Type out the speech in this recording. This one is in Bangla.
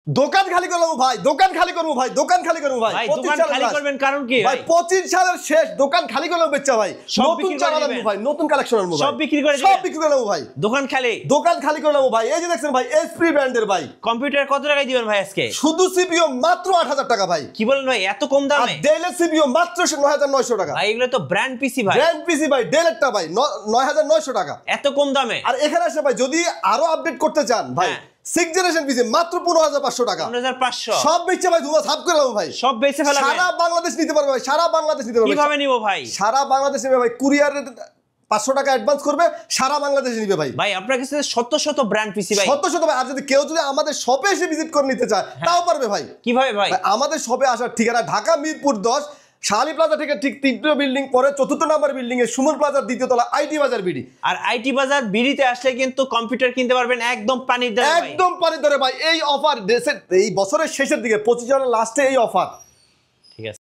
দোকান খালি করবো ভাই, দোকান খালি করবো ভাই, দোকান খালি করবো ভাই। ভাই দোকান খালি করবেন কারণ কি ভাই? 25 সালের শেষ, দোকান খালি করবো বেচা ভাই। সব নতুন বিক্রি করে চাল আনবো দিবেন। ভাই, নতুন কালেকশন আনবো ভাই, সব বিক্রি করে সব দিবেন। বিক্রি করে নেবো ভাই। দোকান খালি, দোকান খালি করে নেবো ভাই। এই যে দেখছেন ভাই, এসপি ব্র্যান্ডের ভাই কম্পিউটার কত টাকায় দিবেন ভাই আজকে? শুধু সিপিইউ মাত্র 8000 টাকা ভাই। কি বলেন ভাই এত কম আর দামে? ডেলের সিপিইউ মাত্র 9900 টাকা। ভাই এগুলো তো ব্র্যান্ড পিসি ভাই। ব্র্যান্ড পিসি ভাই, ডেলেরটা ভাই 9900 টাকা। এত কম দামে? আর এখানে আসে ভাই, যদি আরো আপডেট করতে চান ভাই, হ্যাঁ। 6 জেনারেশন পিসি মাত্র 15500 টাকা। 15500 সব বেচে ভাই ধুমা সাফ করে দেবো ভাই। সব বেচে ফেলাবেন? সারা বাংলাদেশ নিতে পারবে ভাই, সারা বাংলাদেশ নিতে পারবে। কিভাবে নিব ভাই? সারা বাংলাদেশ নেবে ভাই, কুরিয়ারে 500 টাকা অ্যাডভান্স করবে, সারা বাংলাদেশ নিবে ভাই। ভাই আপনার কাছে শত শত ব্র্যান্ড পিসি ভাই। শত শত ভাই। আর যদি কেউ যদি আমাদের শপে এসে ভিজিট করে নিতে চায় তাও পারবে ভাই। কিভাবে ভাই? ভাই, আমাদের শপে আসার ঠিকানা ঢাকা মিরপুর 10 শাহালি প্লাজা থেকে ঠিক 3 বিল্ডিং পরে 4th নাম্বার বিল্ডিং এ সুমন প্লাজার 2য় তলা আইটি বাজার বিডি। আর আইটি বাজার বিড়িতে আসলে কিন্তু কম্পিউটার কিনতে পারবেন একদম পানির দামে ভাই। একদম পানি ধরে ভাই। এই অফার এই বছরের শেষের দিকে 25 লাস্টে এই অফার।